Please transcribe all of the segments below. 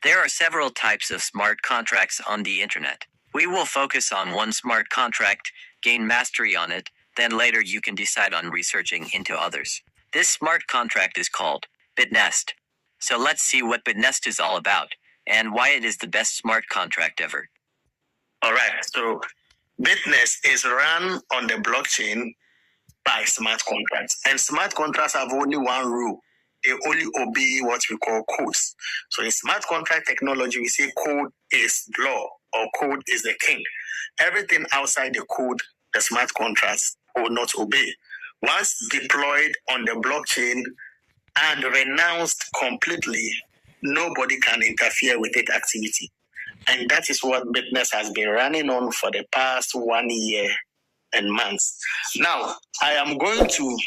There are several types of smart contracts on the internet. We will focus on one smart contract, gain mastery on it, then later you can decide on researching into others. This smart contract is called Bitnest. So let's see what Bitnest is all about and why it is the best smart contract ever. All right, so Bitnest is run on the blockchain by smart contracts. And smart contracts have only one rule. They only obey what we call codes. So in smart contract technology, we say code is law or code is the king. Everything outside the code, the smart contracts will not obey. Once deployed on the blockchain and renounced completely, nobody can interfere with its activity. And that is what Bitnest has been running on for the past 1 year and months. Now, I am going to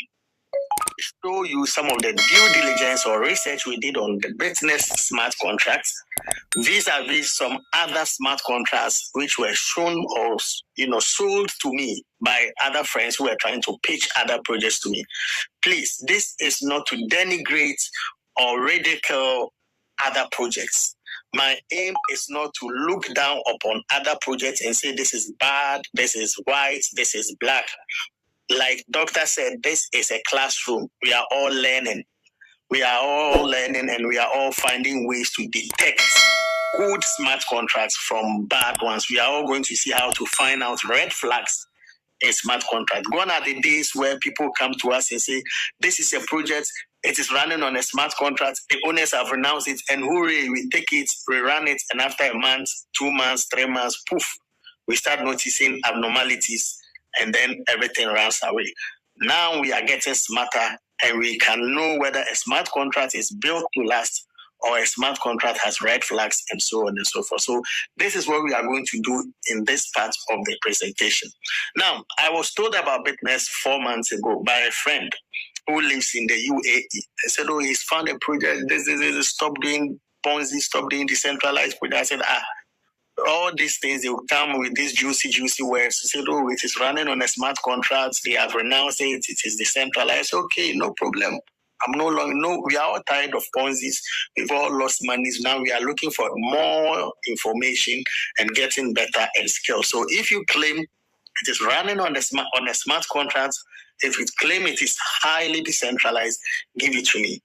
show you some of the due diligence or research we did on the Bitnest smart contracts vis-a-vis some other smart contracts which were shown or sold to me by other friends who were trying to pitch other projects to me. Please, this is not to denigrate or ridicule other projects. My aim is not to look down upon other projects and say this is bad, this is white, this is black. Like Doctor said, this is a classroom. We are all learning. We are all learning and we are all finding ways to detect good smart contracts from bad ones. We are all going to see how to find out red flags in smart contract. Gone are the days where people come to us and say, this is a project, it is running on a smart contract, the owners have renounced it, and hooray, we take it, we run it, and after a month, 2 months, 3 months, poof, we start noticing abnormalities, and then everything runs away. Now we are getting smarter, and we can know whether a smart contract is built to last or a smart contract has red flags and so on and so forth. So this is what we are going to do in this part of the presentation. Now, I was told about Bitnest 4 months ago by a friend who lives in the UAE. They said, oh, he's found a project, this, stop doing Ponzi, stop doing decentralized projects. I said, all these things, they will come with these juicy words. They said, oh, it is running on a smart contract, they have renounced it, it is decentralized. Okay, no problem. We are all tired of Ponzi's. We've all lost money. Now we are looking for more information and getting better and skills. So if you claim it is running on a smart contract, if you claim it is highly decentralized, give it to me.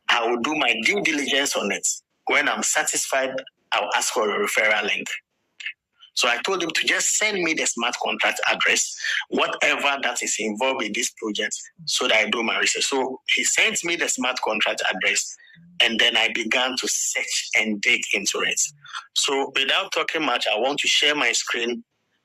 I will do my due diligence on it. When I'm satisfied, I'll ask for a referral link. So I told him to just send me the smart contract address, whatever that is involved in this project, so that I do my research. So he sent me the smart contract address, and then I began to search and dig into it. So without talking much, I want to share my screen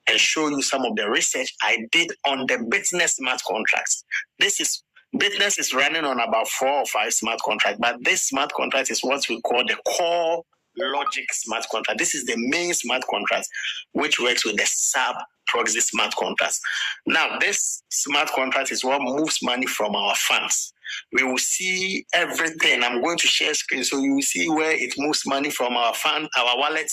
and show you some of the research I did on the Bitnest smart contracts. Bitnest is running on about 4 or 5 smart contracts, but this smart contract is what we call the core logic smart contract. This is the main smart contract, which works with the sub-proxy smart contracts. Now, this smart contract is what moves money from our funds. We will see everything. I'm going to share screen, so you will see where it moves money from our fund, our wallet,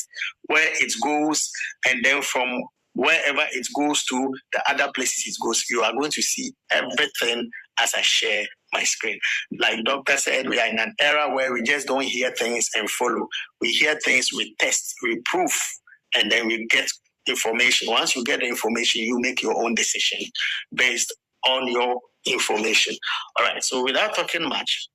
where it goes, and then from wherever it goes to the other places it goes. You are going to see everything as I share my screen. Like Doctor said, we are in an era where we just don't hear things and follow. We hear things, we test, we prove, and then we get information. Once you get the information, you make your own decision based on your information. All right, so without talking much,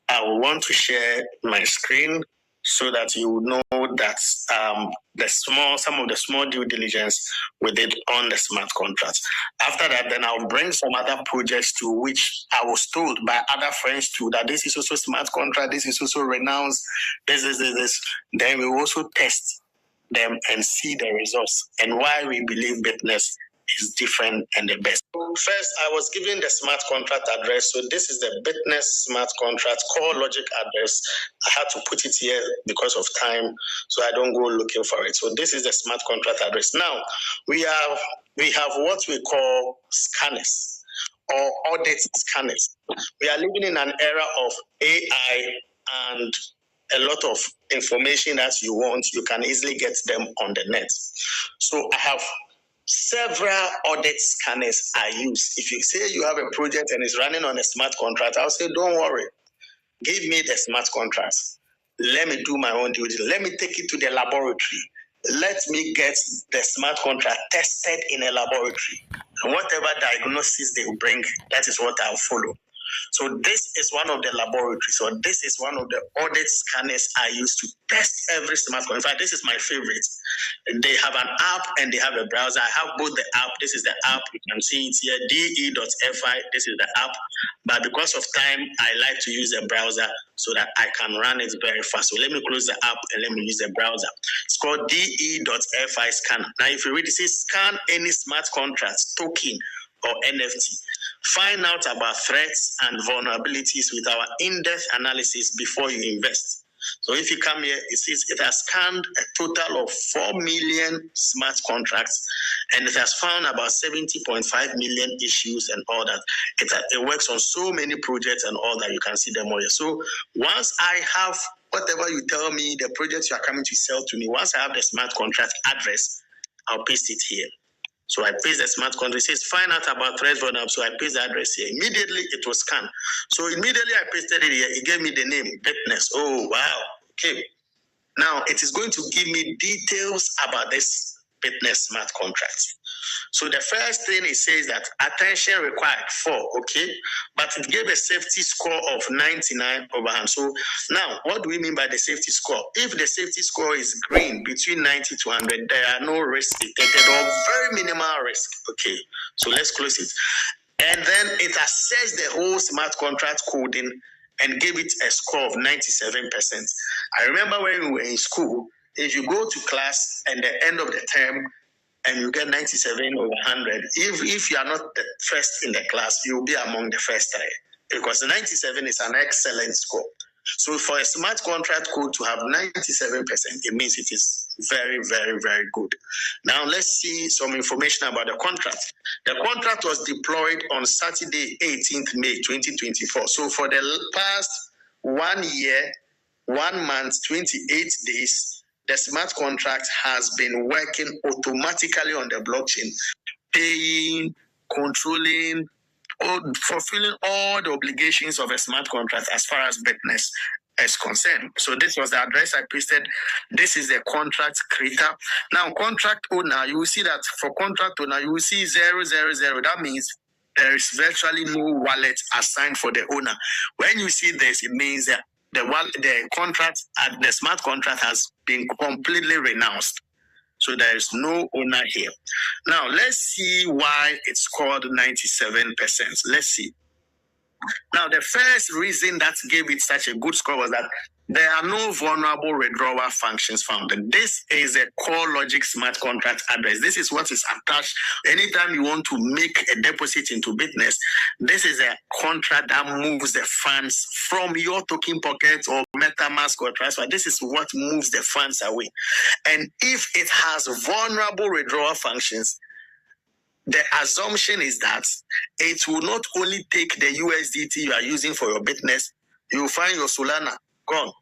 I will want to share my screen so that you know that some of the small due diligence we did on the smart contracts. After that, then I'll bring some other projects to which I was told by other friends too that this is also smart contract, this is also renounced, this. Then we will also test them and see the results and why we believe Bitnest is different and the best. First, I was given the smart contract address. So this is the Bitnest smart contract core logic address. I had to put it here because of time, so I don't go looking for it. So this is the smart contract address. Now, we have what we call scanners or audit scanners. We are living in an era of AI and a lot of information that you want, you can easily get them on the net. So I have several audit scanners I use. If you say you have a project and it's running on a smart contract, I'll say, don't worry. Give me the smart contracts. let me do my own duty. Let me take it to the laboratory. Let me get the smart contract tested in a laboratory. And whatever diagnosis they will bring, that is what I'll follow. So this is one of the laboratories, or this is one of the audit scanners I use to test every smart contract. In fact, this is my favorite. They have an app and they have a browser. I have both the app. This is the app. You can see it here, de.fi. This is the app. But because of time, I like to use a browser so that I can run it very fast. So let me close the app and let me use the browser. It's called de.fi scanner. Now, if you read it, says scan any smart contract, token, or NFT. Find out about threats and vulnerabilities with our in-depth analysis before you invest. So if you come here, it says it has scanned a total of 4 million smart contracts, and it has found about 70.5 million issues and all that. It works on so many projects and all that. You can see them all here. So once I have whatever you tell me, the projects you are coming to sell to me, once I have the smart contract address, I'll paste it here. So I paste the smart contract. It says find out about threat vulnerable. So I paste the address here. Immediately it was scanned. So immediately I pasted it here. It gave me the name Bitnest. Oh wow. Okay. Now it is going to give me details about this Bitnest smart contract. So the first thing it says that attention required 4, okay, but it gave a safety score of 99 over 100. So now, what do we mean by the safety score? If the safety score is green, between 90 to 100, there are no risks detected or very minimal risk. Okay, so let's close it. And then it assessed the whole smart contract coding and gave it a score of 97%. I remember when we were in school, if you go to class and the end of the term, and you get 97 over 100, if you are not the first in the class, you'll be among the first 3, because 97 is an excellent score. So for a smart contract code to have 97%, it means it is very, very, very good. Now let's see some information about the contract. The contract was deployed on Saturday, 18th May 2024. So for the past 1 year, 1 month, 28 days, the smart contract has been working automatically on the blockchain, paying, controlling, fulfilling all the obligations of a smart contract as far as Bitnest is concerned. So this was the address I pasted. This is the contract creator. Now, contract owner, you will see that for contract owner, you will see 000. That means there is virtually no wallet assigned for the owner. When you see this, it means that the contract, the smart contract has been completely renounced. So there is no owner here. Now, let's see why it's scored 97%. Let's see. Now, the first reason that gave it such a good score was that there are no vulnerable withdrawal functions found. And this is a core logic smart contract address. This is what is attached. Anytime you want to make a deposit into Bitnest, this is a contract that moves the funds from your token Poket or metamask or transfer. This is what moves the funds away. And if it has vulnerable withdrawal functions, the assumption is that it will not only take the USDT you are using for your Bitnest, you will find your Solana gone.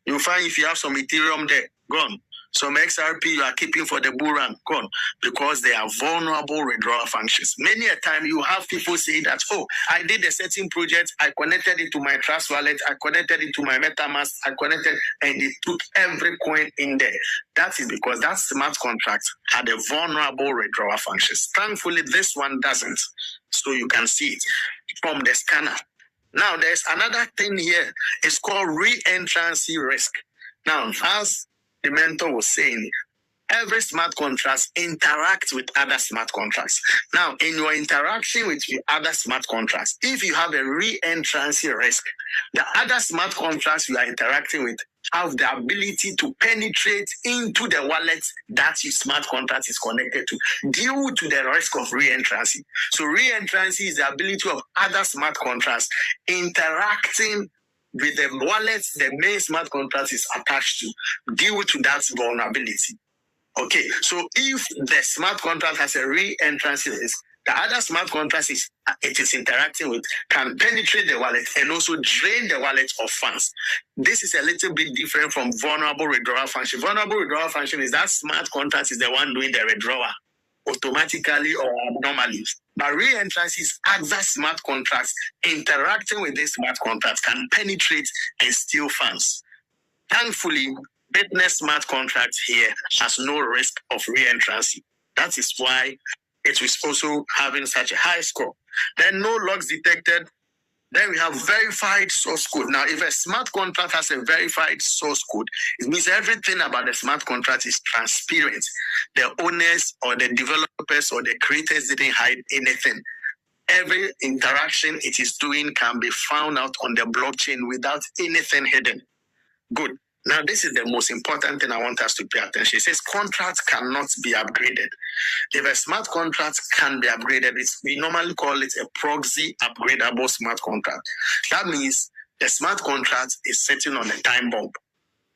You will find if you have some Ethereum there, gone. Some XRP you are keeping for the bull run, gone, because they are vulnerable withdrawal functions. Many a time you have people say that, oh, I did a certain project, I connected it to my Trust wallet, I connected it to my MetaMask, I connected, and it took every coin in there. That is because that smart contract had a vulnerable withdrawal functions. Thankfully, this one doesn't. So you can see it from the scanner. Now, there's another thing here. It's called re-entrancy risk. Now, as the mentor was saying, every smart contract interacts with other smart contracts. Now, in your interaction with the other smart contracts, if you have a re-entrancy risk, the other smart contracts you are interacting with have the ability to penetrate into the wallet that your smart contract is connected to due to the risk of re-entrancy. So re-entrancy is the ability of other smart contracts interacting with the wallets the main smart contract is attached to due to that vulnerability. Okay, so if the smart contract has a re-entrancy risk, the other smart contracts it is interacting with can penetrate the wallet and also drain the wallet of funds. This is a little bit different from vulnerable withdrawal function. Vulnerable withdrawal function is that smart contract is the one doing the withdrawal automatically or abnormally. But re-entrancy is other smart contracts interacting with this smart contract can penetrate and steal funds. Thankfully, Bitnest Smart Contract here has no risk of re-entrancy. That is why it is also having such a high score. Then no logs detected. Then we have verified source code. Now, if a smart contract has a verified source code, it means everything about the smart contract is transparent. The owners or the developers or the creators didn't hide anything. Every interaction it is doing can be found out on the blockchain without anything hidden. Good. Now, this is the most important thing I want us to pay attention. It says contracts cannot be upgraded. If a smart contract can be upgraded, we normally call it a proxy upgradable smart contract. That means the smart contract is sitting on a time bomb.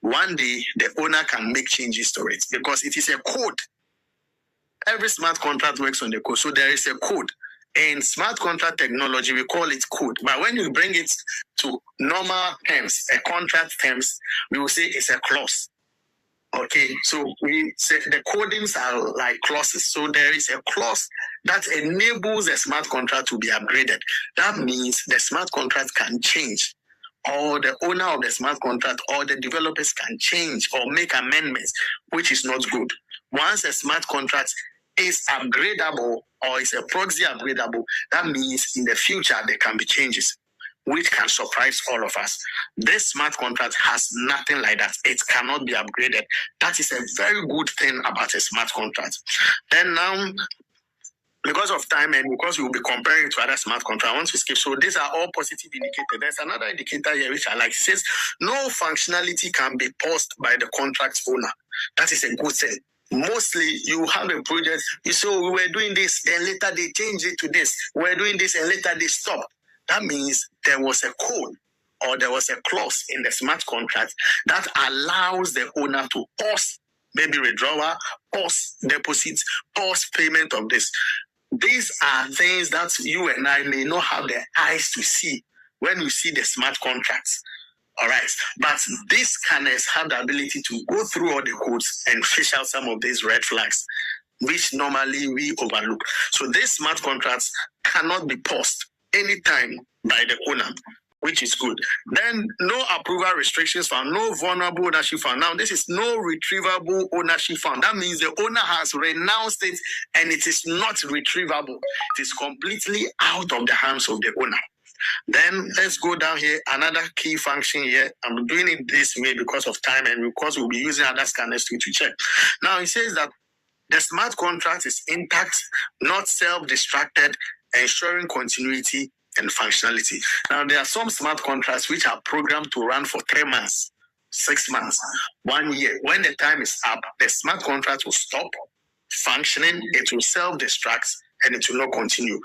One day, the owner can make changes to it because it is a code. Every smart contract works on the code. So there is a code. In smart contract technology, we call it code. But when you bring it to normal terms, a contract terms, we will say it's a clause. Okay, so we say the codings are like clauses. So there is a clause that enables a smart contract to be upgraded. That means the smart contract can change, or the owner of the smart contract or the developers can change or make amendments, which is not good. Once a smart contract is upgradable or is a proxy upgradable, that means in the future there can be changes which can surprise all of us. This smart contract has nothing like that. It cannot be upgraded. That is a very good thing about a smart contract. Then now, because of time and because we will be comparing it to other smart contracts, I want to skip. So these are all positive indicators. There's another indicator here which I like. It says no functionality can be paused by the contract owner. That is a good thing. Mostly you have a project, you say, oh, we were doing this, then later they change it to this. We're doing this and later they stop. That means there was a code or there was a clause in the smart contract that allows the owner to pause maybe withdrawal, pause deposits, pause payment of this. These are things that you and I may not have the eyes to see when you see the smart contracts. All right. But these scanners have the ability to go through all the codes and fish out some of these red flags, which normally we overlook. So these smart contracts cannot be paused anytime by the owner, which is good. Then no approval restrictions found, no vulnerable ownership found. Now, this is no retrievable ownership found. That means the owner has renounced it and it is not retrievable. It is completely out of the hands of the owner. Then let's go down here. Another key function here. I'm doing it this way because of time and because we'll be using other scanners to check. Now, it says that the smart contract is intact, not self-destructed, ensuring continuity and functionality. Now, there are some smart contracts which are programmed to run for 3 months, 6 months, 1 year. When the time is up, the smart contract will stop functioning, it will self-destruct, and it will not continue.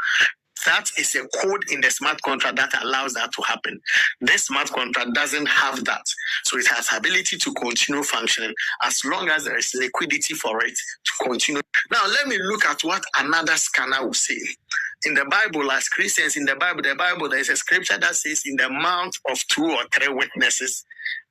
That is a code in the smart contract that allows that to happen. This smart contract doesn't have that. So it has ability to continue functioning as long as there is liquidity for it to continue. Now, let me look at what another scanner will say. In the Bible, as Christians in the Bible, there is a scripture that says in the mouth of 2 or 3 witnesses,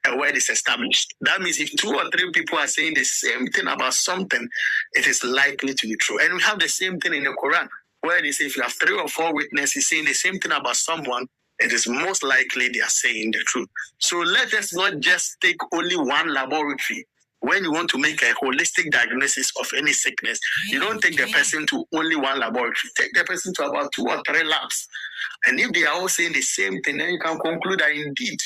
a word is established. That means if 2 or 3 people are saying the same thing about something, it is likely to be true. And we have the same thing in the Quran, where they say if you have 3 or 4 witnesses saying the same thing about someone, it is most likely they are saying the truth. So let us not just take only one laboratory. When you want to make a holistic diagnosis of any sickness, you don't take the person to only one laboratory. Take the person to about 2 or 3 labs. And if they are all saying the same thing, then you can conclude that indeed,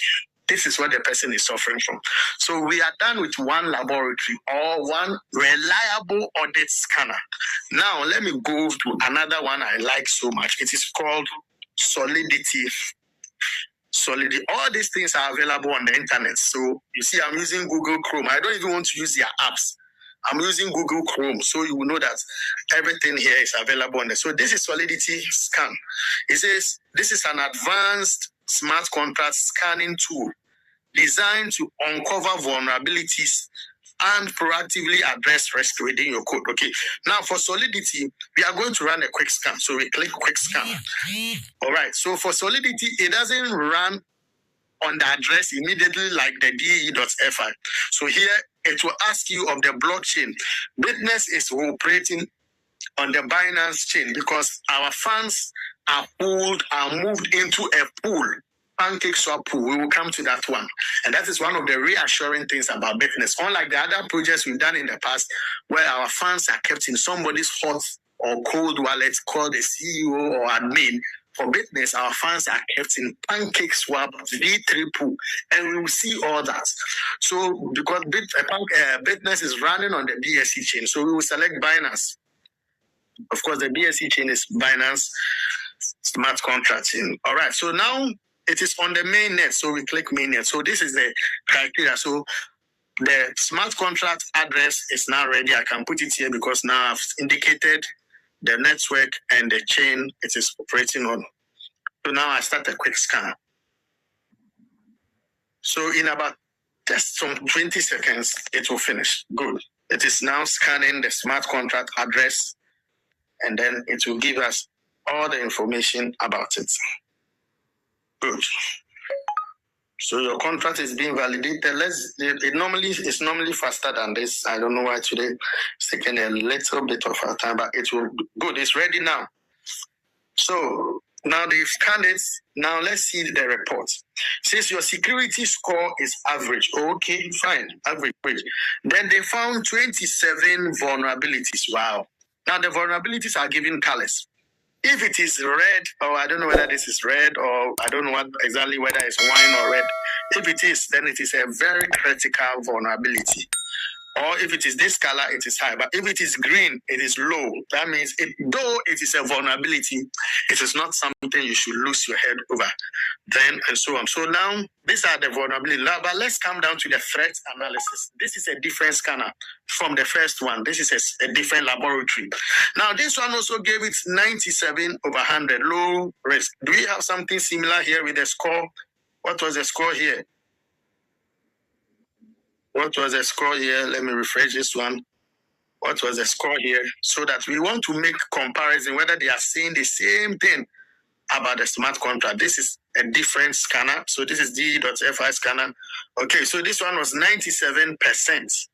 this is what the person is suffering from. So we are done with one laboratory or one reliable audit scanner. Now, let me go to another one I like so much. It is called Solidity. All these things are available on the internet. So you see, I'm using Google Chrome. I don't even want to use their apps. I'm using Google Chrome, so you will know that everything here is available on there. So this is Solidity Scan. It says this is an advanced smart contract scanning tool designed to uncover vulnerabilities and proactively address risk within your code. Okay. Now for Solidity, we are going to run a quick scan. So we click quick scan. All right. So for Solidity, it doesn't run on the address immediately like the DE.fi. So here it will ask you of the blockchain. Bitnest is operating on the Binance chain because our funds are moved into a pool pancake swap pool. We will come to that one. And that is one of the reassuring things about Bitnest. Unlike the other projects we've done in the past, where our funds are kept in somebody's hot or cold wallet called the CEO or admin, for Bitnest, our funds are kept in pancake swap V3 pool, and we will see all that. So because Bitnest is running on the BSC chain, so we will select Binance. Of course, the BSC chain is Binance Smart Contract chain. All right, so now it is on the mainnet, so we click mainnet. So this is the criteria. So the smart contract address is now ready. I can put it here because now I've indicated the network and the chain it is operating on. So now I start a quick scan. So in about just some 20 seconds, it will finish. Good. It is now scanning the smart contract address, and then it will give us all the information about it. Good. So your contract is being validated. It's normally faster than this. I don't know why today it's taking a little bit of our time, but it will good. It's ready now. So now they've scanned it. Now let's see the report. It says your security score is average. Okay, fine, average. Then they found 27 vulnerabilities. Wow. Now the vulnerabilities are given colors. If it is red, or I don't know whether this is red, or I don't know exactly whether it's wine or red. If it is, then it is a very critical vulnerability. Or if it is this color, it is high. But if it is green, it is low. That means though it is a vulnerability, it is not something you should lose your head over. Then and so on. So now these are the vulnerabilities. But let's come down to the threat analysis. This is a different scanner from the first one. This is a different laboratory. Now this one also gave it 97/100, low risk. Do we have something similar here with the score? What was the score here? What was the score here? Let me refresh this one. What was the score here? So that we want to make comparison whether they are saying the same thing about the smart contract. This is a different scanner. So this is D.fi scanner. Okay, so this one was 97%.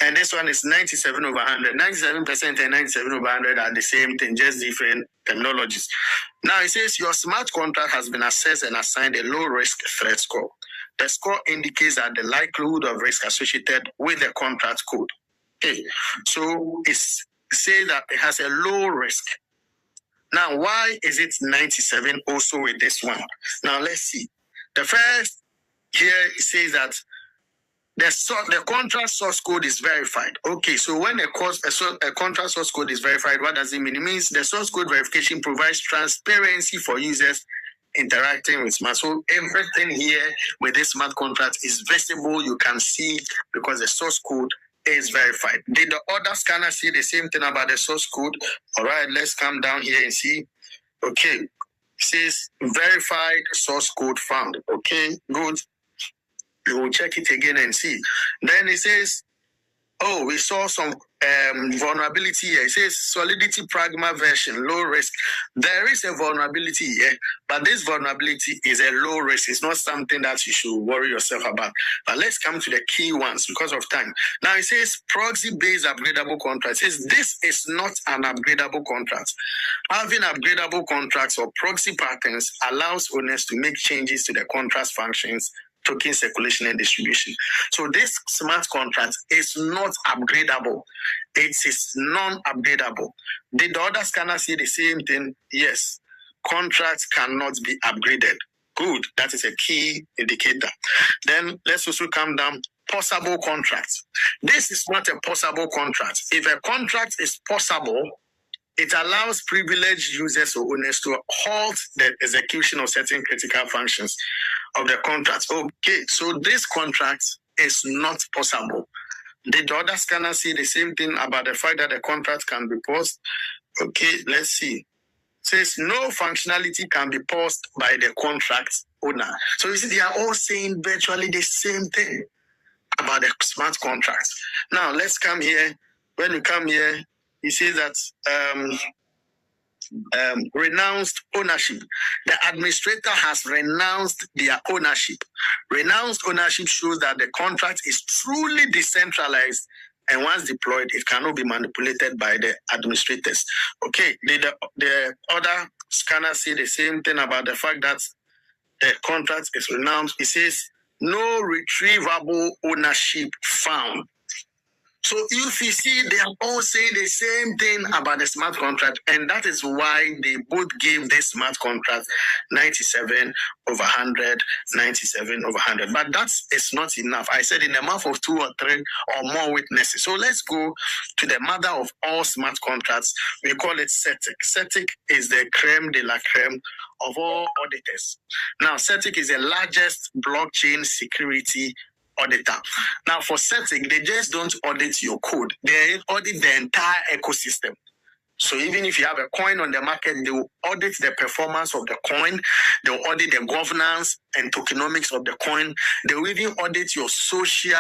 And this one is 97/100. 97% and 97/100 are the same thing, just different terminologies. Now it says your smart contract has been assessed and assigned a low risk threat score. The score indicates that the likelihood of risk associated with the contract code. Okay, so it says that it has a low risk. Now, why is it 97 also with this one? Now, let's see. The first here says that the contract source code is verified. Okay, so when a contract source code is verified, what does it mean? It means the source code verification provides transparency for users interacting with smart. So everything here with this smart contract is visible. You can see because the source code is verified. Did the other scanner see the same thing about the source code? All right, let's come down here and see. Okay, it says verified source code found. Okay, good. We will check it again and see. Then it says, oh, we saw some vulnerability here. It says Solidity Pragma version, low risk. There is a vulnerability here, but this vulnerability is a low risk. It's not something that you should worry yourself about. But let's come to the key ones because of time. Now it says proxy-based upgradable contract. It says this is not an upgradable contract. Having upgradable contracts or proxy patterns allows owners to make changes to the contract functions, token circulation and distribution. So this smart contract is not upgradable. It is non-upgradable. Did the other scanner say the same thing? Yes. Contracts cannot be upgraded. Good. That is a key indicator. Then let's also come down. Possible contracts. This is not a possible contract. If a contract is possible, it allows privileged users or owners to halt the execution of certain critical functions of the contract. Okay, so this contract is not possible. Did the other scanner see the same thing about the fact that the contract can be paused? Okay, let's see. It says no functionality can be paused by the contract owner. So you see, they are all saying virtually the same thing about the smart contract. Now, let's come here. When you come here, he says that renounced ownership. The administrator has renounced their ownership. Renounced ownership shows that the contract is truly decentralized, and once deployed, it cannot be manipulated by the administrators. Okay, did the other scanner say the same thing about the fact that The contract is renowned. It says, no retrievable ownership found. So if you see, they are all saying the same thing about the smart contract, and that is why they both gave this smart contract 97 over 100, 97 over 100. But that is not enough. I said in the mouth of 2 or 3 or more witnesses. So let's go to the mother of all smart contracts. We call it CETIC. CETIC is the creme de la creme of all auditors. Now, CETIC is the largest blockchain security auditor. Now, for CETIC, they just don't audit your code. They audit the entire ecosystem. So even if you have a coin on the market, they will audit the performance of the coin. They'll audit the governance and tokenomics of the coin. They will even audit your social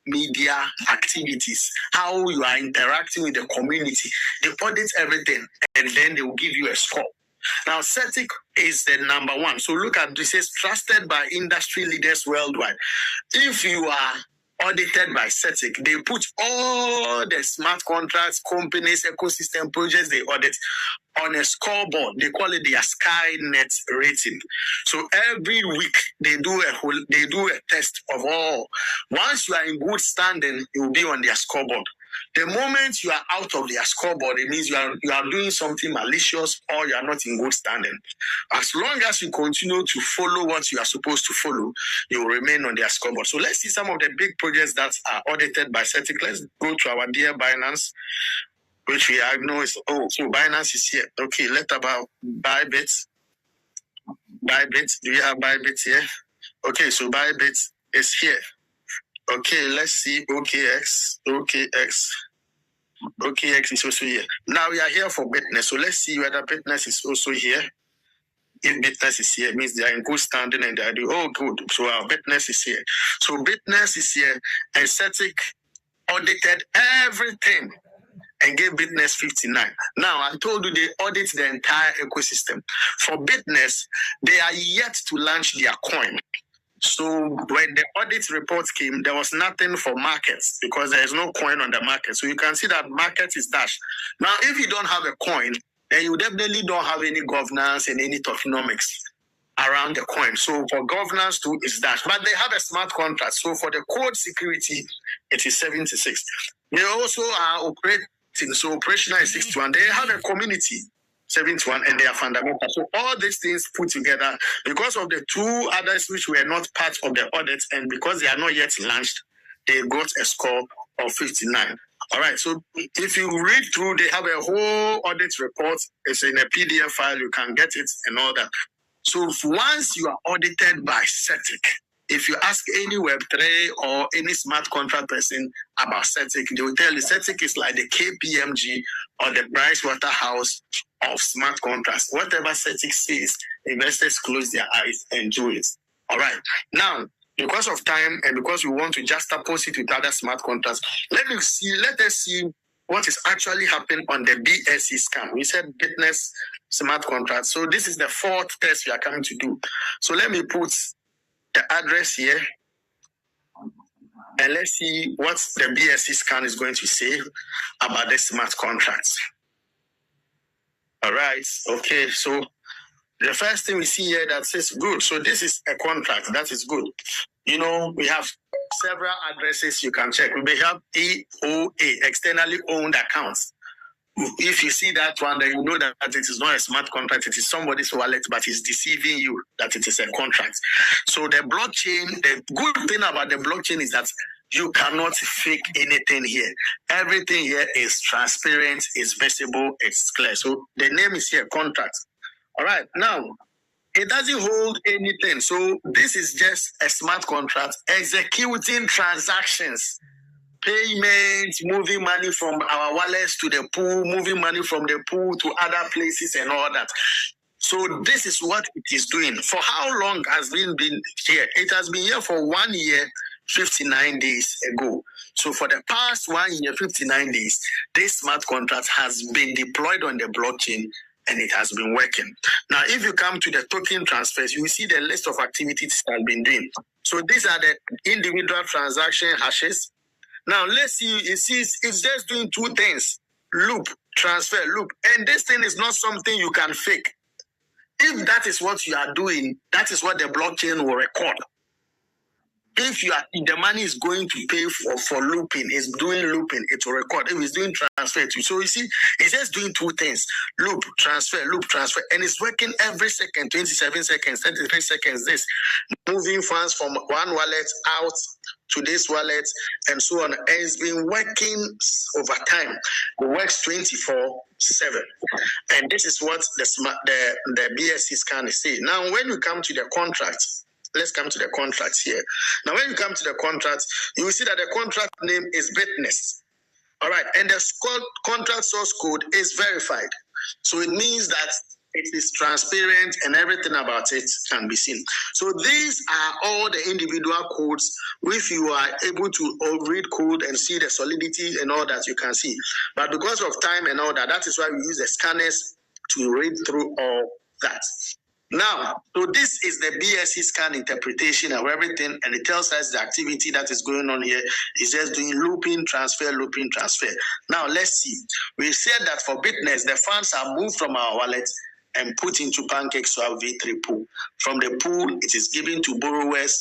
media activities, how you are interacting with the community. They audit everything, and then they will give you a score. Now, CETIC is the number one. So look at this, is trusted by industry leaders worldwide. If you are audited by CETIC, they put all the smart contracts, companies, ecosystem projects they audit on a scoreboard. They call it their Skynet rating. So every week they do a test of all. Once you are in good standing, you will be on their scoreboard. The moment you are out of their scoreboard, it means you are doing something malicious or you are not in good standing. As long as you continue to follow what you are supposed to follow, you will remain on their scoreboard. So let's see some of the big projects that are audited by CETIC. Let's go to our dear Binance, which we know is, so Binance is here. Okay, let's about Bybit. Bybit, do you have Bybit here? Okay, so Bybit is here. Okay, let's see OKX. OKX is also here. Now we are here for Bitnest. So let's see whether Bitnest is also here. If Bitnest is here, it means they are in good standing and they are doing, good. So our Bitnest is here. So Bitnest is here, and CETIC audited everything and gave Bitnest 59. Now, I told you they audit the entire ecosystem. For Bitnest, they are yet to launch their coin. So when the audit report came, there was nothing for markets because there is no coin on the market. So you can see that market is dashed. Now, if you don't have a coin, then you definitely don't have any governance and any tokenomics around the coin. So for governance too, it's dashed. But they have a smart contract. So for the code security, it is 76. They also are operating. So operational is 61. They have a community. 71, and they are fundamental. So all these things put together, because of the 2 others which were not part of the audit, and because they are not yet launched, they got a score of 59. All right, so if you read through, they have a whole audit report. It's in a PDF file, you can get it and all that. So once you are audited by CETIC, if you ask any Web3 or any smart contract person about CETIC, they will tell you CETIC is like the KPMG or the Price Waterhouse of smart contracts. Whatever CETIC says, investors close their eyes and do it. All right. Now, because of time and because we want to juxtapose it with other smart contracts, let us see what is actually happening on the BSC scam. We said Bitnest smart contract. So this is the 4th test we are coming to do. So let me put the address here, and let's see what the BSC scan is going to say about the smart contracts. All right. Okay. So the first thing we see here that says good. So this is a contract. That is good. You know, we have several addresses you can check. We may have EOA, externally owned accounts. If you see that one, then you know that it is not a smart contract. It is somebody's wallet, but it's deceiving you that it is a contract. So the blockchain, the good thing about the blockchain is that you cannot fake anything here. Everything here is transparent, it's visible, it's clear. So the name is here, contract. All right, now, it doesn't hold anything. So this is just a smart contract executing transactions. Payments, moving money from our wallets to the pool, moving money from the pool to other places and all that. So this is what it is doing. For how long has it been here? It has been here for 1 year, 59 days ago. So for the past 1 year, 59 days, this smart contract has been deployed on the blockchain and it has been working. Now, if you come to the token transfers, you will see the list of activities it has been doing. So these are the individual transaction hashes. Now, let's see, it's just doing 2 things, loop, transfer, loop. And this thing is not something you can fake. If that is what you are doing, that is what the blockchain will record. If the money is going to pay for looping, it's doing looping, it will record. If it's doing transfer too. So you see, it's just doing two things: loop, transfer, and it's working every second, 27 seconds, 33 seconds. This moving funds from one wallet out to this wallet and so on. And it's been working over time. It works 24/7, and this is what the BSC scan is saying. Now, when you come to the contract. Let's come to the contract here. Now, when you come to the contract, you will see that the contract name is Bitnest. All right. And the contract source code is verified. So it means that it is transparent and everything about it can be seen. So these are all the individual codes. If you are able to read code and see the solidity and all that, you can see. But because of time and all that, that is why we use the scanners to read through all that. Now, so this is the BSC scan interpretation of everything, and it tells us the activity that is going on here is just doing looping, transfer. Now, let's see. We said that for Bitnest, the funds are moved from our wallet and put into PancakeSwap V3 pool. From the pool, it is given to borrowers,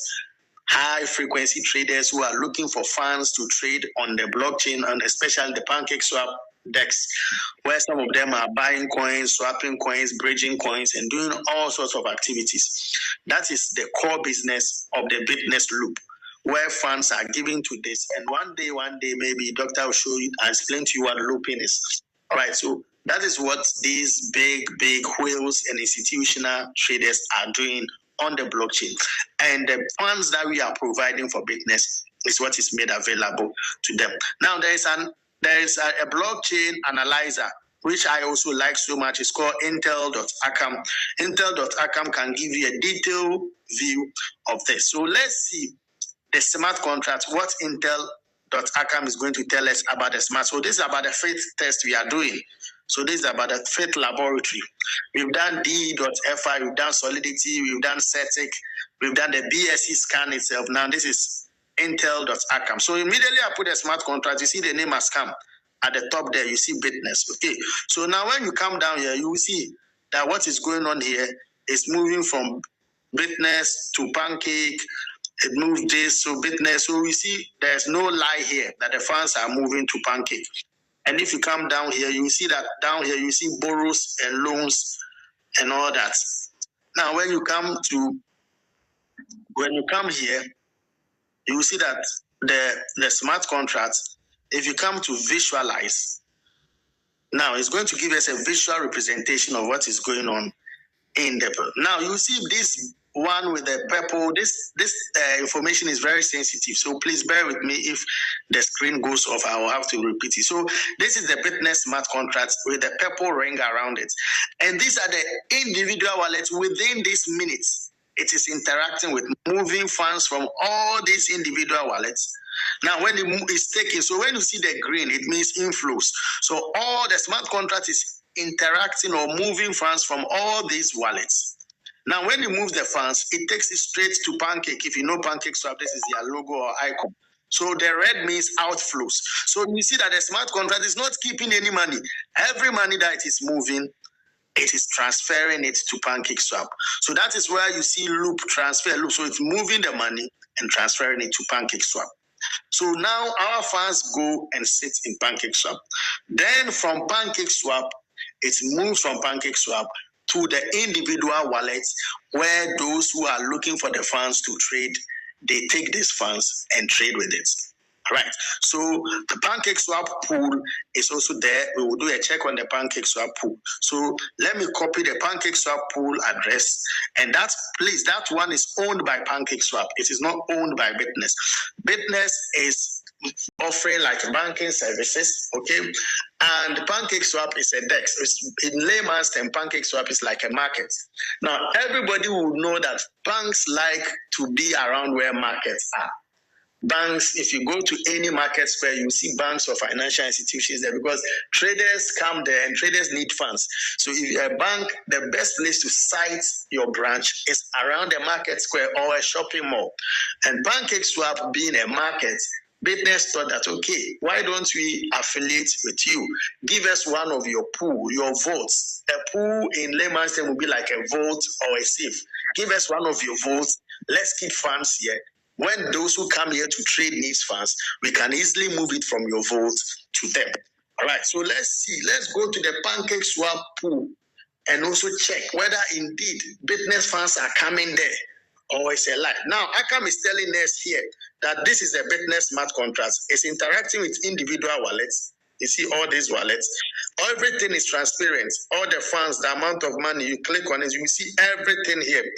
high-frequency traders who are looking for funds to trade on the blockchain, and especially the PancakeSwap DEX, where some of them are buying coins, swapping coins, bridging coins, and doing all sorts of activities. That is the core business of the Bitnest loop, where funds are given to this. And one day, maybe Doctor will show you and explain to you what looping is. All right, so that is what these big whales and institutional traders are doing on the blockchain. And the funds that we are providing for Bitnest is what is made available to them. Now, there is a blockchain analyzer, which I also like so much. It's called intel.accam. Intel.accam can give you a detailed view of this. So let's see the smart contract, what intel.accam is going to tell us about the smart. So this is about the faith test we are doing. So this is about the faith laboratory. We've done D.fi, we've done Solidity, we've done CETIC, we've done the BSC scan itself. Now this is intel.accam. So immediately I put a smart contract, you see the name has come at the top there, you see Bitnest. Okay. So now when you come down here, you will see that what is going on here is moving from Bitnest to Pancake. It moved this, so Bitnest. So we see there's no lie here that the funds are moving to Pancake. And if you come down here, you see that down here, you see borrows and loans and all that. Now, when you come here, you will see that the smart contract, if you come to visualize, now it's going to give us a visual representation of what is going on in the. Now you see this one with the purple. This information is very sensitive, so please bear with me if the screen goes off. I will have to repeat it. So this is the Bitnest smart contract with the purple ring around it, and these are the individual wallets within this minute. It is interacting with moving funds from all these individual wallets. Now, when it is taken, so when you see the green, it means inflows. So all the smart contract is interacting or moving funds from all these wallets. Now, when you move the funds, it takes it straight to Pancake. If you know PancakeSwap, this is their logo or icon. So the red means outflows. So you see that the smart contract is not keeping any money. Every money that it is moving, it is transferring it to PancakeSwap. So that is where you see loop, transfer, loop. So it's moving the money and transferring it to PancakeSwap. So now our funds go and sit in PancakeSwap. Then from PancakeSwap, it moves from PancakeSwap to the individual wallets where those who are looking for the funds to trade, they take these funds and trade with it. Right. So the PancakeSwap pool is also there. We will do a check on the PancakeSwap pool. So let me copy the PancakeSwap pool address. And that one is owned by PancakeSwap. It is not owned by Bitnest. Bitnest is offering like banking services, okay? And PancakeSwap is a DEX. In layman's term, PancakeSwap is like a market. Now, everybody will know that banks like to be around where markets are. Banks, if you go to any market square, you see banks or financial institutions there because traders come there and traders need funds. So if you're a bank, the best place to site your branch is around a market square or a shopping mall. And PancakeSwap being a market, Bitnest thought that, okay, why don't we affiliate with you? Give us one of your pool, your votes. A pool in layman's term would be like a vote or a safe. Give us one of your votes. Let's keep funds here. When those who come here to trade needs funds, we can easily move it from your vote to them. All right, so let's see. Let's go to the pancake swap pool and also check whether indeed Bitnest funds are coming there or it's a lie. Now, Akam is telling us here that this is the Bitnest smart contract. It's interacting with individual wallets. You see all these wallets. Everything is transparent. All the funds, the amount of money, you click on it, you see everything here.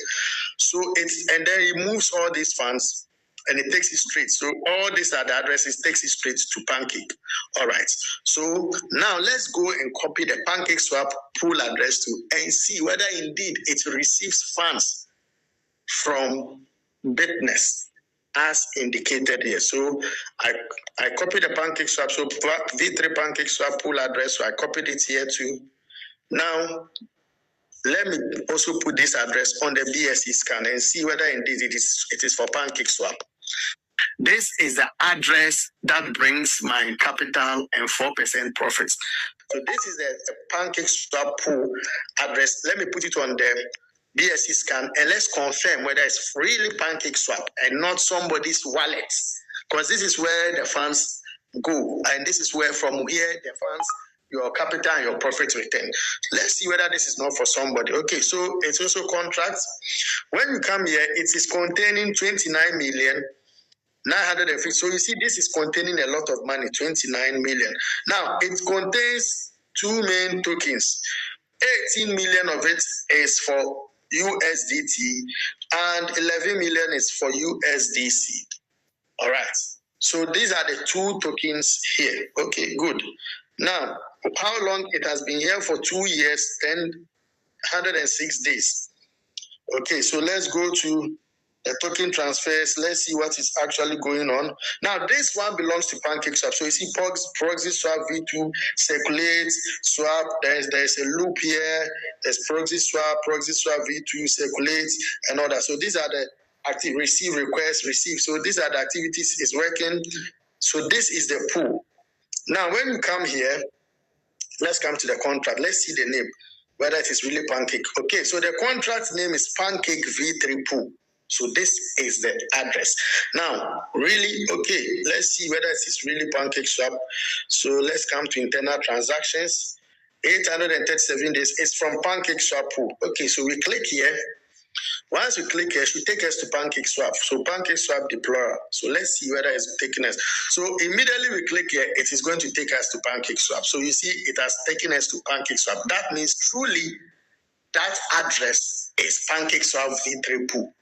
So and then it moves all these funds and it takes it straight. So all these are the addresses, takes it straight to Pancake. All right. So now let's go and copy the Pancake swap pool address to and see whether indeed it receives funds from Bitnest as indicated here. So I copied the Pancake swap. So V3 Pancake swap pool address. So I copied it here too. Now let me also put this address on the BSC scan and see whether indeed it is for Pancake swap. This is the address that brings my capital and 4% profits. So this is the Pancake swap pool address. Let me put it on the BSC scan and let's confirm whether it's really Pancake swap and not somebody's wallet, because this is where the funds go and this is where from here the funds, your capital and your profit return. Let's see whether this is not for somebody. Okay, so it's also contracts. When you come here, it is containing 29,950,000. So you see, this is containing a lot of money, 29 million. Now, it contains two main tokens. 18 million of it is for USDT and 11 million is for USDC. All right. So these are the two tokens here. Okay, good. Now, how long it has been here? For 2 years, 106 days. Okay, so let's go to the token transfers. Let's see what is actually going on. Now, this one belongs to Pancake Swap. So you see proxy swap V2 circulates, swap. There's a loop here. There's proxy swap V2 circulates, and all that. So these are the active receive, request, receive. So these are the activities it's working. So this is the pool. Now, when you come here, let's come to the contract. Let's see the name, whether it is really Pancake. Okay, so the contract name is Pancake V3 Pool. So this is the address. Now, really, okay, let's see whether it is really Pancake Swap. So let's come to internal transactions. 837 days is from Pancake Swap Pool. Okay, so we click here. Once we click here, it should take us to Pancake Swap. So Pancake Swap deployer. So let's see whether it's taking us. So immediately we click here, it is going to take us to Pancake Swap. So you see, it has taken us to Pancake Swap. That means truly that address is Pancake Swap V3 Pool.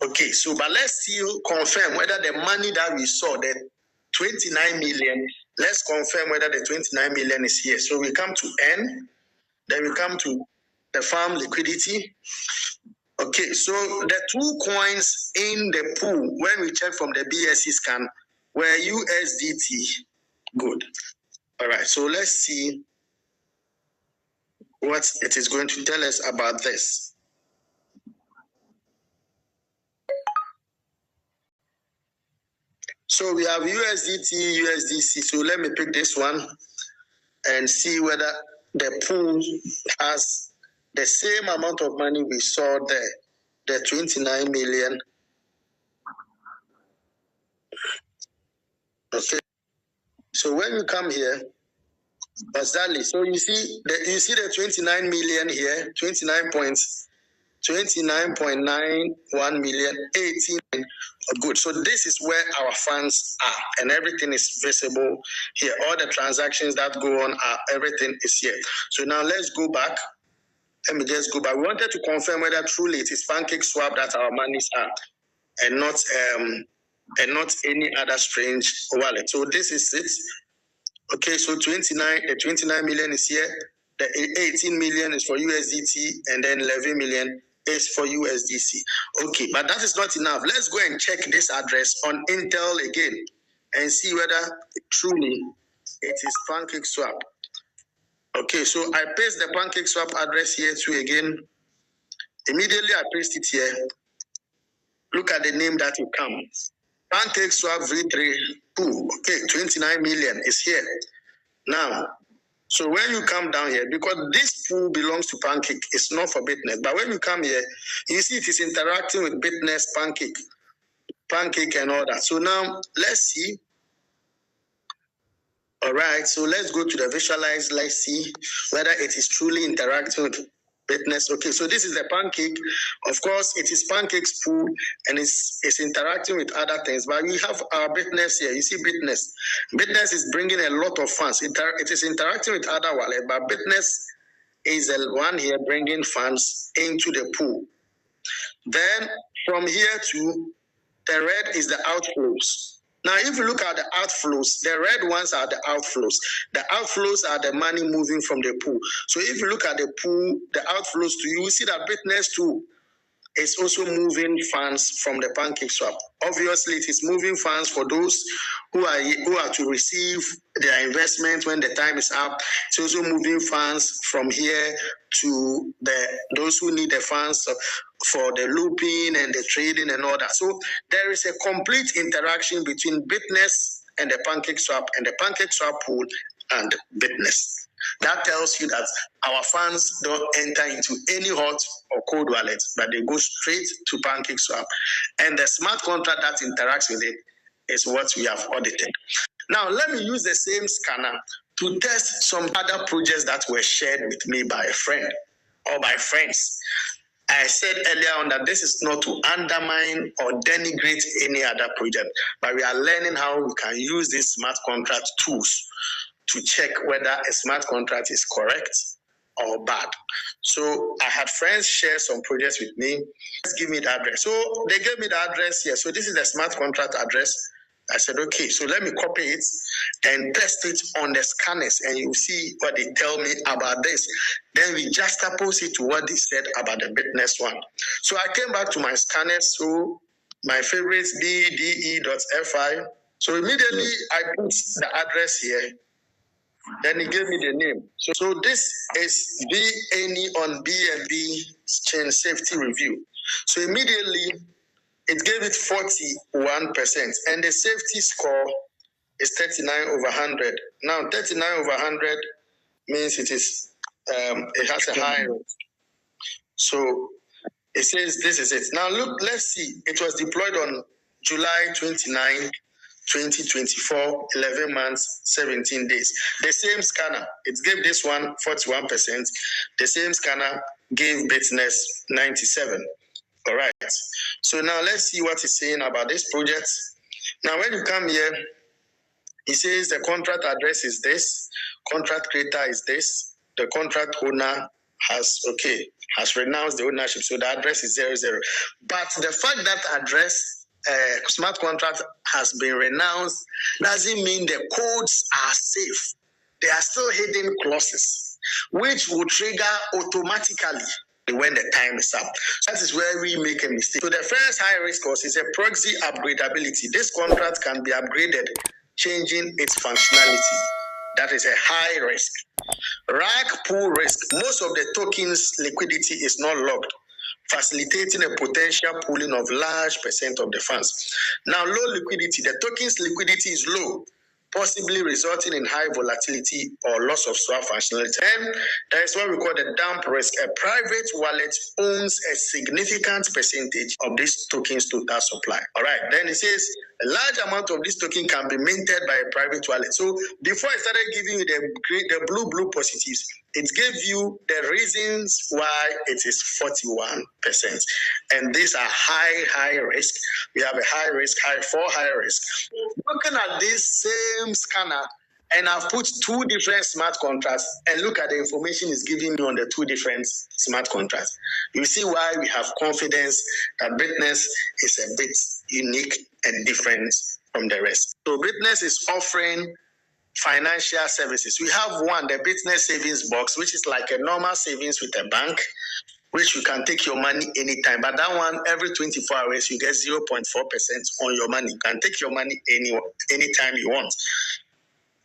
Okay, so but let's still confirm whether the money that we saw, the 29 million, let's confirm whether the 29 million is here. So we come to N, then we come to the farm liquidity. Okay, so the two coins in the pool, when we check from the BSC scan, were USDT. Good. All right, so let's see what it is going to tell us about this. So we have USDT, USDC. So let me pick this one and see whether the pool has the same amount of money we saw there, the 29 million. Okay. So when you come here, exactly. So you see the 29 million here, 29.91 million, 18. Good. So this is where our funds are, and everything is visible here. All the transactions that go on everything is here. So now let's go back. Let me just go back. We wanted to confirm whether truly it is Pancake Swap that our monies are, and not any other strange wallet. So this is it. Okay, so the 29 million is here. The 18 million is for USDT, and then 11 million is for USDC. Okay, but that is not enough. Let's go and check this address on Intel again and see whether truly it is Pancake Swap. Okay, so I paste the Pancake Swap address here too again. Immediately I paste it here. Look at the name that will come. Pancake swap V3 pool. Okay, 29 million is here. Now, so when you come down here, because this pool belongs to Pancake, it's not for Bitnest. But when you come here, you see it is interacting with Bitnest Pancake and all that. So now let's see. All right, so let's go to the visualize. Let's see whether it is truly interacting with Bitnest. Okay, so this is the Pancake. Of course, it is Pancake's pool and it's interacting with other things. But we have our Bitnest here. You see Bitnest. Bitnest is bringing a lot of funds. It is interacting with other wallets, but Bitnest is the one here bringing funds into the pool. Then from here to the red is the outflows. Now, if you look at the outflows, the red ones are the outflows. The outflows are the money moving from the pool. So if you look at the pool, the outflows to you will see that Bitnest too is also moving funds from the Pancake swap. Obviously, it is moving funds for those who are to receive their investment when the time is up. It's also moving funds from here to those who need the funds for the looping and the trading and all that. So there is a complete interaction between Bitnest and the Pancake swap and the Pancake swap pool and Bitnest. That tells you that our funds don't enter into any hot or cold wallet, but they go straight to Pancake swap. And the smart contract that interacts with it is what we have audited. Now, let me use the same scanner to test some other projects that were shared with me by a friend or by friends. I said earlier on that this is not to undermine or denigrate any other project, but we are learning how we can use these smart contract tools to check whether a smart contract is correct or bad. So I had friends share some projects with me. Let's give me the address. So they gave me the address here. So this is the smart contract address. I said, okay, so let me copy it and test it on the scanners and you see what they tell me about this. Then we juxtapose it to what they said about the Bitnest one. So I came back to my scanners. So my favorites, bde.fi. So immediately I put the address here. Then he gave me the name. So this is VNE on BNB chain safety review. So immediately it gave it 41%, and the safety score is 39 over 100. Now 39 over 100 means it has a high rate. So it says this is it. Now look, let's see. It was deployed on July 29. 2024, 11 months, 17 days. The same scanner, it gave this one 41%. The same scanner gave Bitnest 97. All right. So now let's see what it's saying about this project. Now, when you come here, it says the contract address is this, contract creator is this, the contract owner has renounced the ownership, so the address is 00. But the fact that address smart contract has been renounced doesn't mean the codes are safe. They are still hidden clauses, which will trigger automatically when the time is up. So that is where we make a mistake. So the first high risk course is a proxy upgradability. This contract can be upgraded, changing its functionality. That is a high risk. Rag pool risk. Most of the tokens' liquidity is not locked, facilitating a potential pooling of large percent of the funds. Now, low liquidity. The token's liquidity is low, possibly resulting in high volatility or loss of swap functionality. And that is what we call the dump risk. A private wallet owns a significant percentage of this token's total supply. All right. Then it says a large amount of this token can be minted by a private wallet. So before I started giving you the blue positives, it gave you the reasons why it is 41%. And these are high risk. We have a high risk, high risk. Looking at this same scanner, and I've put two different smart contracts, and look at the information it's giving me on the two different smart contracts. You see why we have confidence that Bitnest is a bit unique and different from the rest. So Bitnest is offering financial services. We have one, the Bitnest savings box, which is like a normal savings with a bank, which you can take your money anytime. But that one, every 24 hours, you get 0.4% on your money. You can take your money anytime you want.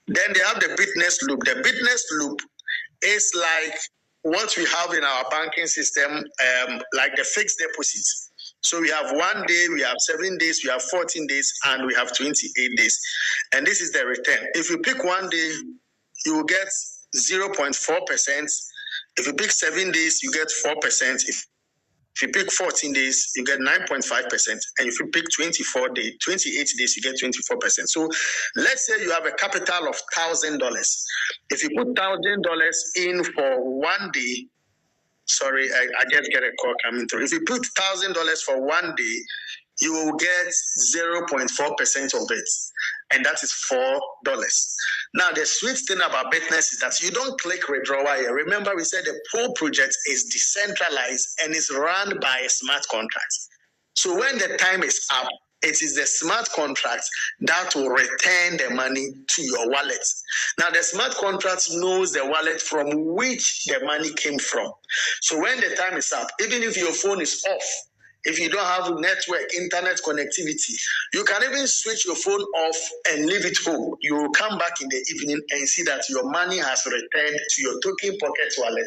Then they have the Bitnest loop. The Bitnest loop is like what we have in our banking system, like the fixed deposits. So we have 1 day, we have 7 days, we have 14 days, and we have 28 days. And this is the return. If you pick 1 day, you will get 0.4%. If you pick 7 days, you get 4%. If you pick 14 days, you get 9.5%. And if you pick 28 days, you get 24%. So let's say you have a capital of $1,000. If you put $1,000 in for 1 day, sorry, I just get a call coming through. If you put $1,000 for 1 day, you will get 0.4% of it, and that is $4. Now, the sweet thing about Bitnest is that you don't click withdrawal here. Remember, we said the whole project is decentralized and is run by a smart contract. So when the time is up, it is the smart contract that will return the money to your wallet. Now, the smart contract knows the wallet from which the money came from. So when the time is up, even if your phone is off, if you don't have network, internet connectivity, you can even switch your phone off and leave it home. You will come back in the evening and see that your money has returned to your token Poket wallet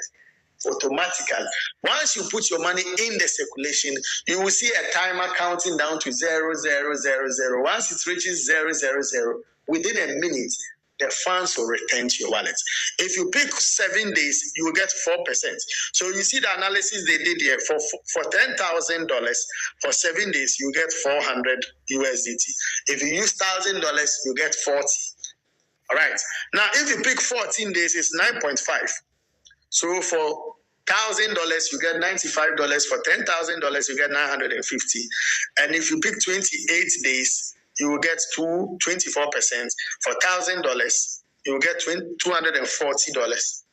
automatically. Once you put your money in the circulation, you will see a timer counting down to 0.0000. Once it reaches 0.00, within a minute, the funds will return to your wallet. If you pick 7 days, you will get 4%. So you see the analysis they did here. For $10,000 for 7 days, you get 400 USDT. If you use $1,000, you get 40. All right. Now, if you pick 14 days, it's 9.5. So for $1,000, you get $95. For $10,000, you get $950. And if you pick 28 days, you will get 24%. For $1,000, you will get $240.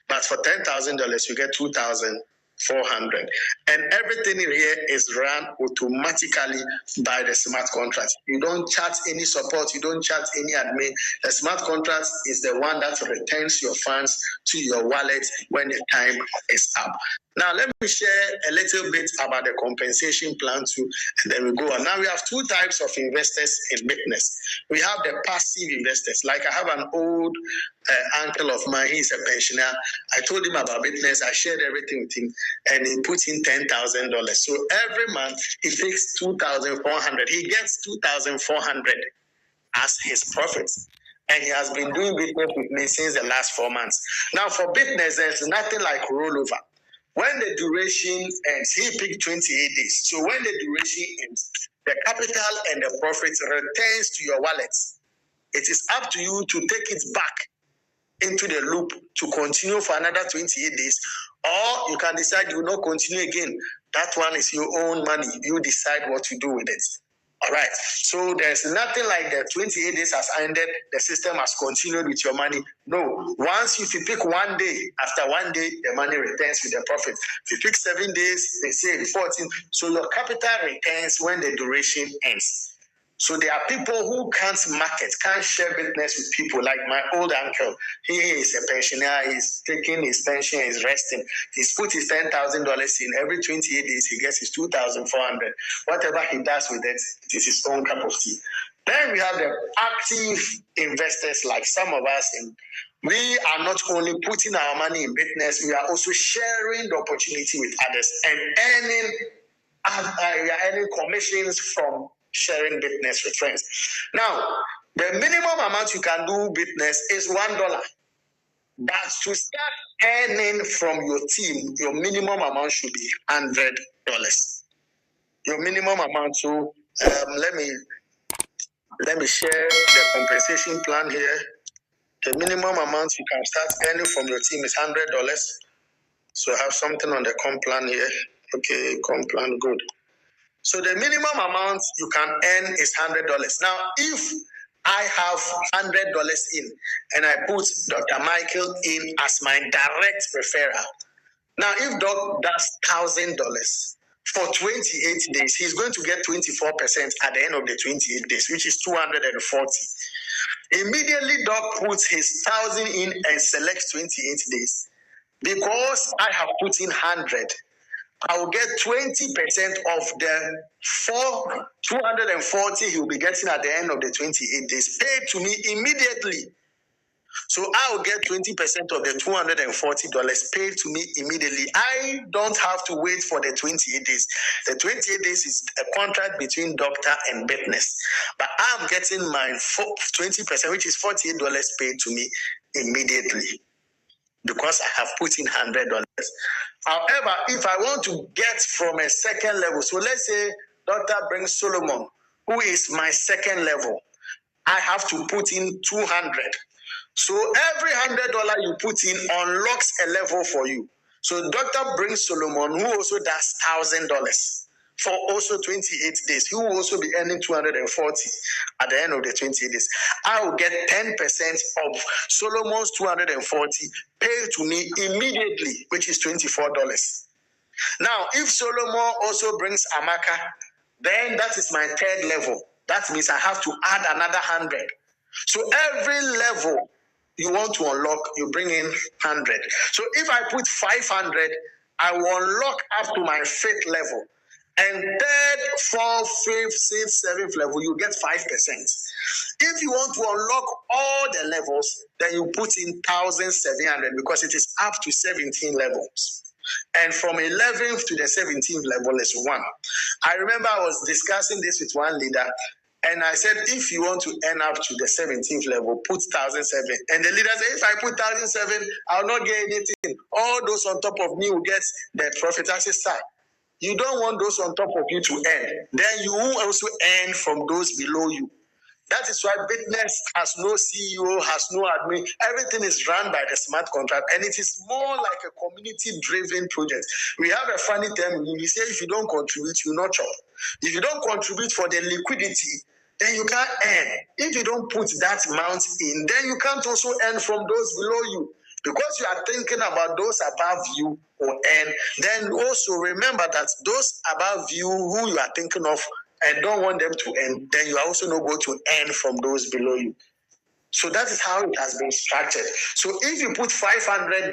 But for $10,000, you get $2,400. And everything in here is run automatically by the smart contract. You don't charge any support, you don't charge any admin. The smart contract is the one that returns your funds to your wallet when the time is up. Now, let me share a little bit about the compensation plan too, and then we go on. Now, we have two types of investors in Bitnest. We have the passive investors. Like I have an old uncle of mine, he's a pensioner. I told him about Bitnest. I shared everything with him, and he put in $10,000. So every month, he takes $2,400. He gets $2,400 as his profits. And he has been doing Bitnest with me since the last 4 months. Now, for Bitnest, there's nothing like rollover. When the duration ends, he picked 28 days. So when the duration ends, the capital and the profit returns to your wallet. It is up to you to take it back into the loop to continue for another 28 days, or you can decide you will not continue again. That one is your own money. You decide what to do with it. All right. So there's nothing like the 28 days has ended, the system has continued with your money. No. Once if you pick 1 day, after 1 day, the money returns with the profit. If you pick 7 days, they say 14. So your capital returns when the duration ends. So there are people who can't market, can't share Bitnest with people, like my old uncle. He is a pensioner, he's taking his pension, he's resting. He's put his $10,000 in. Every 28 days, he gets his $2,400. Whatever he does with it, it is his own cup of tea. Then we have the active investors like some of us. And we are not only putting our money in Bitnest, we are also sharing the opportunity with others and earning commissions from sharing Bitnest with friends. Now, the minimum amount you can do Bitnest is $1. But to start earning from your team, your minimum amount should be $100. Your minimum amount. So let me share the compensation plan here. The minimum amount you can start earning from your team is $100. So I have something on the comp plan here. Okay, comp plan, good. So the minimum amount you can earn is $100. Now, if I have $100 in and I put Dr. Michael in as my direct referral, now if Doc does $1,000 for 28 days, he's going to get 24% at the end of the 28 days, which is 240. Immediately, Doc puts his 1,000 in and selects 28 days. Because I have put in 100, I will get 20% of the 240 he will be getting at the end of the 28 days paid to me immediately. So I'll get 20% of the $240 paid to me immediately. I don't have to wait for the 28 days. The 28 days is a contract between doctor and Bitnest. But I'm getting my 20%, which is $48 paid to me immediately, because I have put in $100. However, if I want to get from a second level, so let's say doctor brings Solomon, who is my second level, I have to put in 200. So every $100 you put in unlocks a level for you. So doctor brings Solomon, who also does $1,000 for also 28 days. He will also be earning 240 at the end of the 28 days. I will get 10% of Solomon's 240 paid to me immediately, which is $24. Now, if Solomon also brings Amaka, then that is my third level. That means I have to add another 100. So every level you want to unlock, you bring in 100. So if I put 500, I will unlock up to my fifth level. And third, fourth, fifth, sixth, seventh level, you get 5%. If you want to unlock all the levels, then you put in 1,700, because it is up to 17 levels. And from 11th to the 17th level is 1. I remember I was discussing this with one leader, and I said, if you want to end up to the 17th level, put 1,007. And the leader said, if I put 1,007, I'll not get anything. All those on top of me will get the profit. I said, sir, you don't want those on top of you to earn. Then you will also earn from those below you. That is why Bitnest has no CEO, has no admin. Everything is run by the smart contract, and it is more like a community-driven project. We have a funny term. We say if you don't contribute, you not chop. If you don't contribute for the liquidity, then you can't earn. If you don't put that amount in, then you can't also earn from those below you. Because you are thinking about those above you or earn, then also remember that those above you who you are thinking of and don't want them to earn, then you are also not going to earn from those below you. So that is how it has been structured. So if you put $500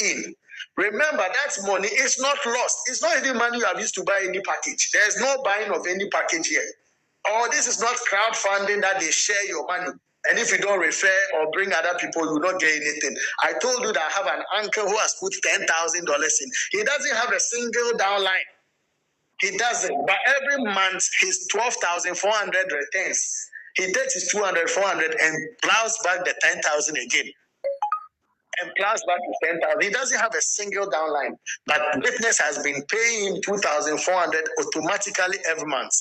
in, remember that money is not lost. It's not even money you have used to buy any package. There's no buying of any package here. Or this is not crowdfunding that they share your money. And if you don't refer or bring other people, you don't get anything. I told you that I have an uncle who has put $10,000 in. He doesn't have a single downline. He doesn't. But every month, his 12,400 returns. He takes his 200, 400 and plows back the 10,000 again. And plows back to 10,000. He doesn't have a single downline. But Bitnest has been paying him 2,400 automatically every month.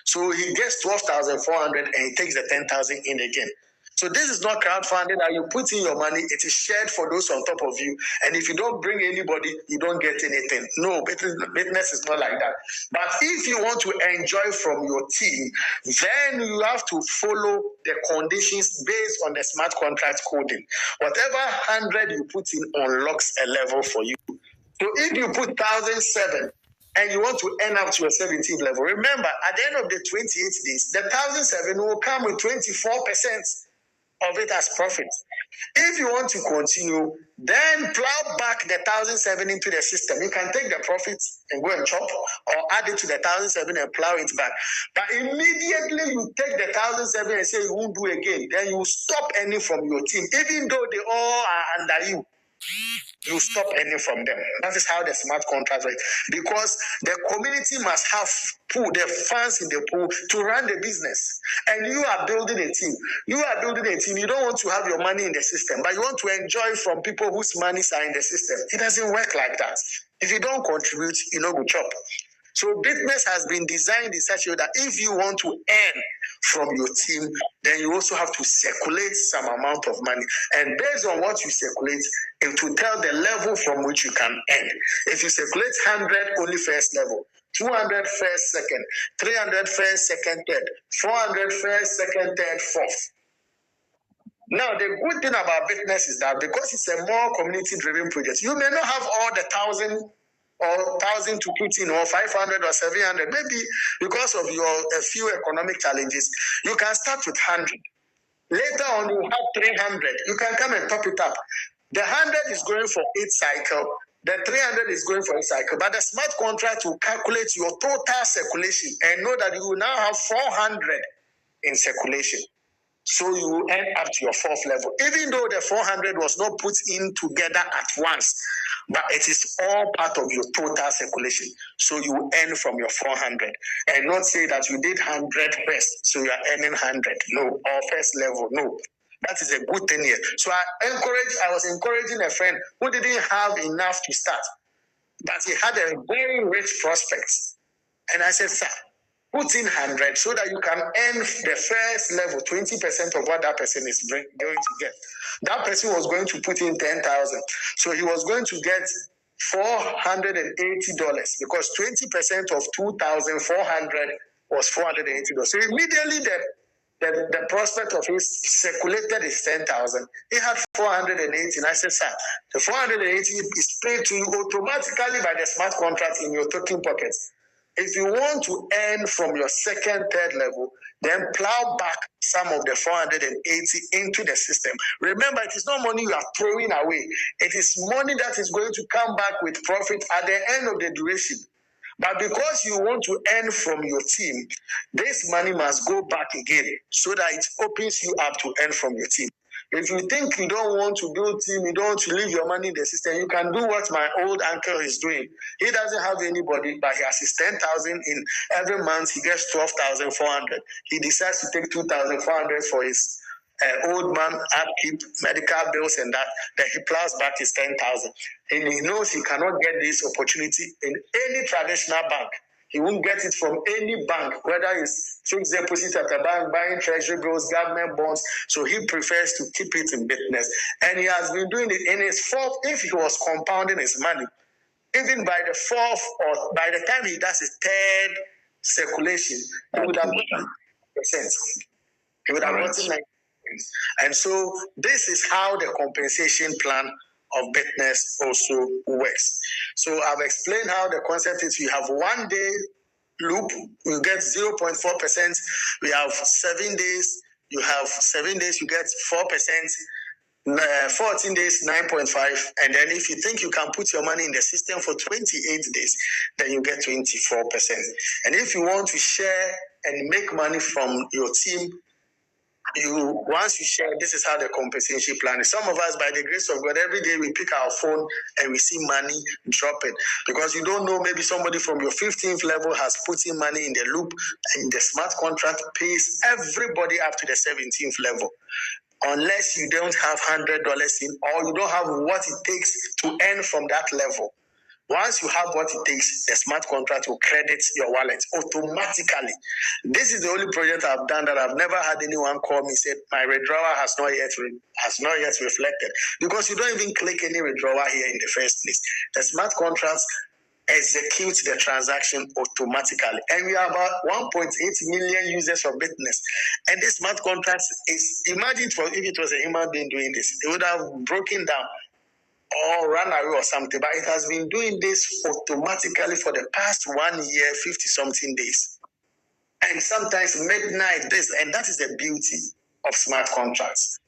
So he gets 12,400 and he takes the 10,000 in again. So this is not crowdfunding that you put in your money. It is shared for those on top of you. And if you don't bring anybody, you don't get anything. No, Bitnest is not like that. But if you want to enjoy from your team, then you have to follow the conditions based on the smart contract coding. Whatever 100 you put in unlocks a level for you. So if you put 1,007 and you want to end up to a 17th level, remember, at the end of the 28 days, the 1,007 will come with 24% of it as profit. If you want to continue, then plow back the 1,007 into the system. You can take the profits and go and chop, or add it to the 1,007 and plow it back. But immediately you take the 1,007 and say you won't do again, then you stop earning from your team, even though they all are under you. You stop earning from them. That is how the smart contract works. Because the community must have the funds in the pool to run the business. And you are building a team. You are building a team. You don't want to have your money in the system, but you want to enjoy from people whose monies are in the system. It doesn't work like that. If you don't contribute, you know, go chop. So Bitnest has been designed in such a way that if you want to earn from your team, then you also have to circulate some amount of money. And based on what you circulate, it will tell the level from which you can earn. If you circulate 100, only first level. 200 first, second. 300 first, second, third. 400 first, second, third, fourth. Now, the good thing about Bitnest is that because it's a more community-driven project, you may not have all the 1,000 to put in, or 500 or 700. Maybe because of your a few economic challenges, you can start with 100. Later on, you have 300. You can come and top it up. The 100 is going for 8 cycle. The 300 is going for a cycle. But the smart contract will calculate your total circulation and know that you will now have 400 in circulation. So you will end up to your fourth level, even though the 400 was not put in together at once, but it is all part of your total circulation. So you will earn from your 400 and not say that you did 100 first, so you are earning 100. No, or first level. No. That is a good thing here. So I was encouraging a friend who didn't have enough to start, but he had a very rich prospect. And I said, sir, put in 100 so that you can earn the first level, 20% of what that person is going to get. That person was going to put in 10,000. So he was going to get $480 because 20% of 2,400 was $480. So immediately the prospect of his circulated is 10,000. He had 480. And I said, sir, the 480 is paid to you automatically by the smart contract in your token pockets. If you want to earn from your second, third level, then plow back some of the 480 into the system. Remember, it is not money you are throwing away. It is money that is going to come back with profit at the end of the duration. But because you want to earn from your team, this money must go back again so that it opens you up to earn from your team. If you think you don't want to build team, you don't want to leave your money in the system, you can do what my old uncle is doing. He doesn't have anybody, but he has his 10,000 in every month. He gets 12,400. He decides to take 2,400 for his old man upkeep, medical bills, and that. Then he plows back his 10,000. And he knows he cannot get this opportunity in any traditional bank. He won't get it from any bank, whether it's fixed deposit at a bank, buying treasury bills, government bonds. So he prefers to keep it in Bitnest. And he has been doing it in his fourth. If he was compounding his money, even by the fourth or by the time he does his third circulation, he would have gotten 9%. He would have gotten 9%. And so this is how the compensation plan of Bitnest also works. So I've explained how the concept is. We have 1 day loop, you get 0.4%. We have 7 days, you have 7 days, you get 4%. 14 days, 9.5. And then if you think you can put your money in the system for 28 days, then you get 24%. And if you want to share and make money from your team, once you share, this is how the compensation plan is. Some of us, by the grace of God, every day we pick our phone and we see money dropping because you don't know, maybe somebody from your 15th level has put in money in the loop, and the smart contract pays everybody up to the 17th level. Unless you don't have $100 in, or you don't have what it takes to earn from that level. Once you have what it takes, the smart contract will credit your wallet automatically. This is the only project I've done that I've never had anyone call me and say my withdrawal has not yet reflected, because you don't even click any withdrawal here in the first place. The smart contracts execute the transaction automatically, and we have about 1.8 million users of Bitnest. And this smart contract is, imagine if it was a human being doing this, it would have broken down or run away or something, but it has been doing this automatically for the past 1 year, 50-something days. And sometimes midnight, and that is the beauty of smart contracts,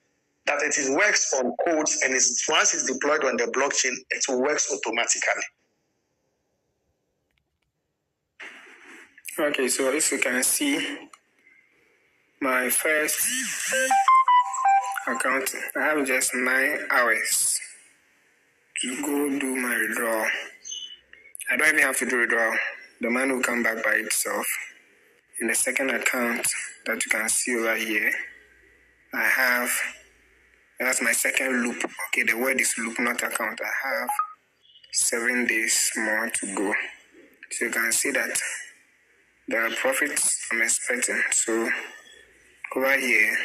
that it works on codes, and once it's deployed on the blockchain, it works automatically. Okay, so as you can see, my first account, I have just 9 hours to go do my withdrawal. I don't even have to do withdrawal. The money will come back by itself. In the second account that you can see over here, that's my second loop. Okay, the word is loop, not account. I have 7 days more to go. So you can see that there are profits I'm expecting. So over here,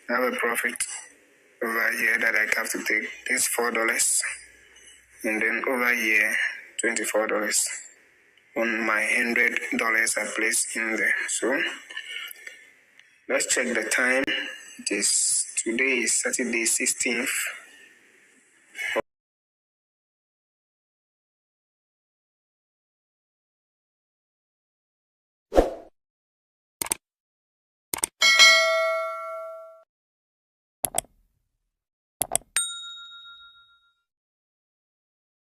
I have a profit over here that I have to take. This $4. And then over here, $24 on my $100 I placed in there. So let's check the time. Today is Saturday 16th.